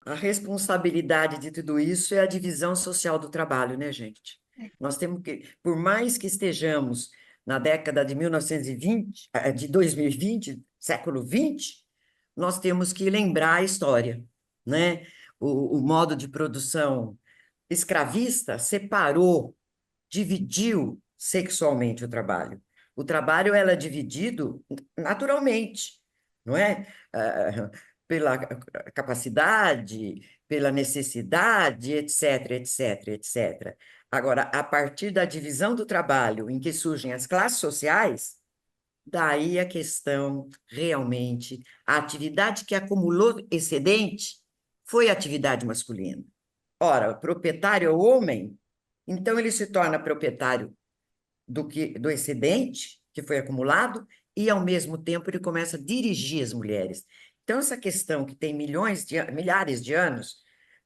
a responsabilidade de tudo isso é a divisão social do trabalho, né, gente? Nós temos que, por mais que estejamos na década de 1920, de 2020, século XX, nós temos que lembrar a história, né? O modo de produção escravista separou, dividiu sexualmente o trabalho. O trabalho era dividido naturalmente, não é? Pela capacidade, pela necessidade, etc, etc, etc. Agora, a partir da divisão do trabalho, em que surgem as classes sociais, daí a questão realmente, a atividade que acumulou excedente foi a atividade masculina. Ora, o proprietário é o homem, então ele se torna proprietário do excedente que foi acumulado e, ao mesmo tempo, ele começa a dirigir as mulheres. Então, essa questão que tem milhares de anos,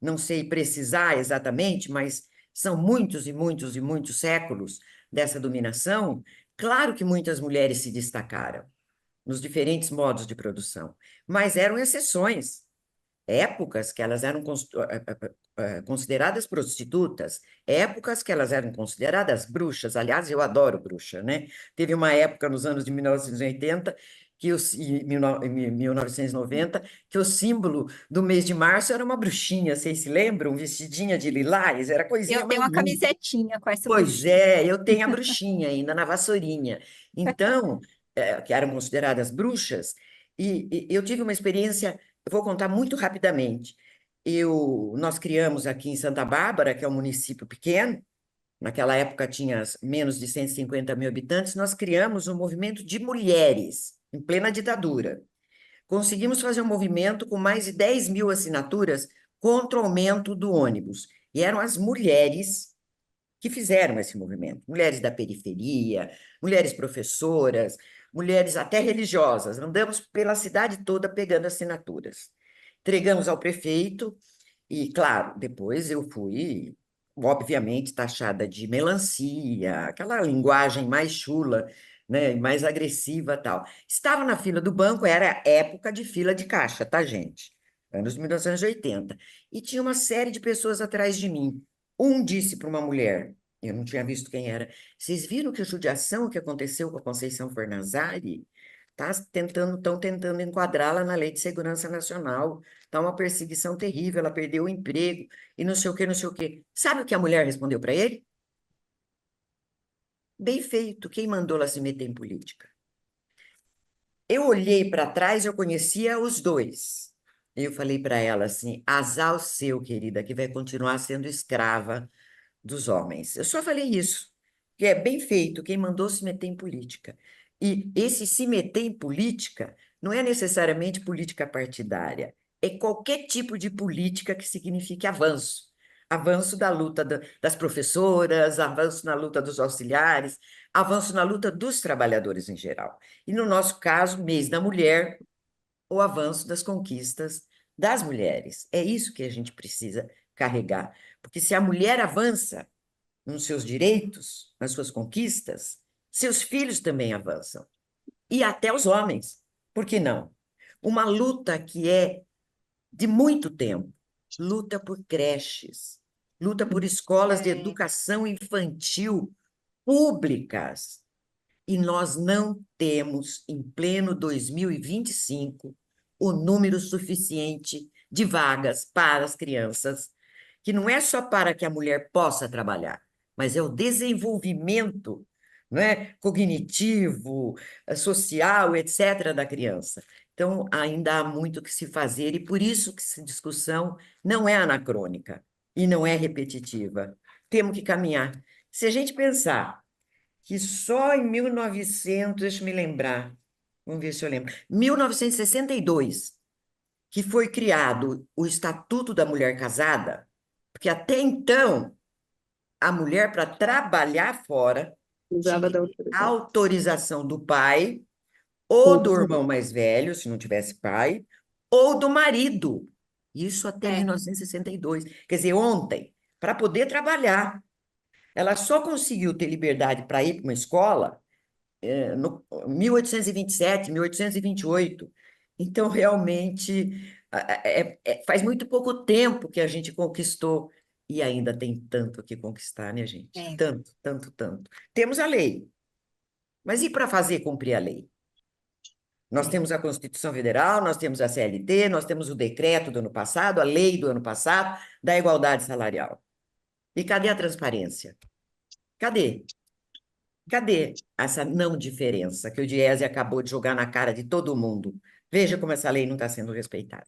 não sei precisar exatamente, mas são muitos e muitos e muitos séculos dessa dominação, claro que muitas mulheres se destacaram nos diferentes modos de produção, mas eram exceções épocas que elas eram consideradas prostitutas, épocas que elas eram consideradas bruxas. Aliás, eu adoro bruxa, né? Teve uma época nos anos de 1980 e 1990 que o símbolo do mês de março era uma bruxinha, vocês se lembram? Vestidinha de lilás, era a coisinha Eu mais tenho uma linda. camisetinha com essa Pois bruxinha. é, eu tenho a bruxinha ainda na vassourinha. Então, que eram consideradas bruxas, e eu tive uma experiência, eu vou contar muito rapidamente. Nós criamos aqui em Santa Bárbara, que é um município pequeno, naquela época tinha menos de 150 mil habitantes, nós criamos um movimento de mulheres, em plena ditadura. Conseguimos fazer um movimento com mais de 10 mil assinaturas contra o aumento do ônibus. E eram as mulheres que fizeram esse movimento. Mulheres da periferia, mulheres professoras, mulheres até religiosas. Andamos pela cidade toda pegando assinaturas. Entregamos ao prefeito e, claro, depois eu fui, obviamente, taxada de melancia, aquela linguagem mais chula, né, mais agressiva tal. Estava na fila do banco, era época de fila de caixa, tá, gente? Anos de 1980. E tinha uma série de pessoas atrás de mim. Um disse para uma mulher, eu não tinha visto quem era, vocês viram que a judiação que aconteceu com a Conceição Fornazari? Estão tentando enquadrá-la na Lei de Segurança Nacional. Está uma perseguição terrível, ela perdeu o emprego e não sei o quê, não sei o quê. Sabe o que a mulher respondeu para ele? Bem feito, quem mandou ela se meter em política? Eu olhei para trás, eu conhecia os dois. Eu falei para ela assim: azar o seu, querida, que vai continuar sendo escrava dos homens. Eu só falei isso, que é bem feito, quem mandou se meter em política. E esse se meter em política não é necessariamente política partidária, é qualquer tipo de política que signifique avanço. Avanço da luta das professoras, avanço na luta dos auxiliares, avanço na luta dos trabalhadores em geral. E no nosso caso, mês da mulher, o avanço das conquistas das mulheres. É isso que a gente precisa carregar. Porque se a mulher avança, nos seus direitos, nas suas conquistas, seus filhos também avançam. E até os homens. Por que não? Uma luta que é de muito tempo. Luta por creches, luta por escolas de É, educação infantil públicas. E nós não temos, em pleno 2025, o número suficiente de vagas para as crianças, que não é só para que a mulher possa trabalhar, mas é o desenvolvimento, não é, cognitivo, social, etc., da criança. Então, ainda há muito que se fazer, e por isso que essa discussão não é anacrônica e não é repetitiva. Temos que caminhar. Se a gente pensar que só em 1900, deixa eu me lembrar, vamos ver se eu lembro, 1962, que foi criado o Estatuto da Mulher Casada, porque até então a mulher, para trabalhar fora, tinha Usava que da ter autorização. autorização do pai, ou Ou do dos irmão maridos. mais velho, se não tivesse pai, ou do marido. Isso até é. 1962. Quer dizer, ontem, para poder trabalhar. Ela só conseguiu ter liberdade para ir para uma escola no 1827, 1828. Então, realmente, Faz muito pouco tempo que a gente conquistou e ainda tem tanto que conquistar, né, gente? É, Tanto, tanto, tanto. Temos a lei, mas e para fazer cumprir a lei? Nós é. temos a Constituição Federal, nós temos a CLT, nós temos o decreto do ano passado, a lei do ano passado da igualdade salarial. E cadê a transparência? Cadê? Cadê essa não diferença que o Diese acabou de jogar na cara de todo mundo? Veja como essa lei não está sendo respeitada.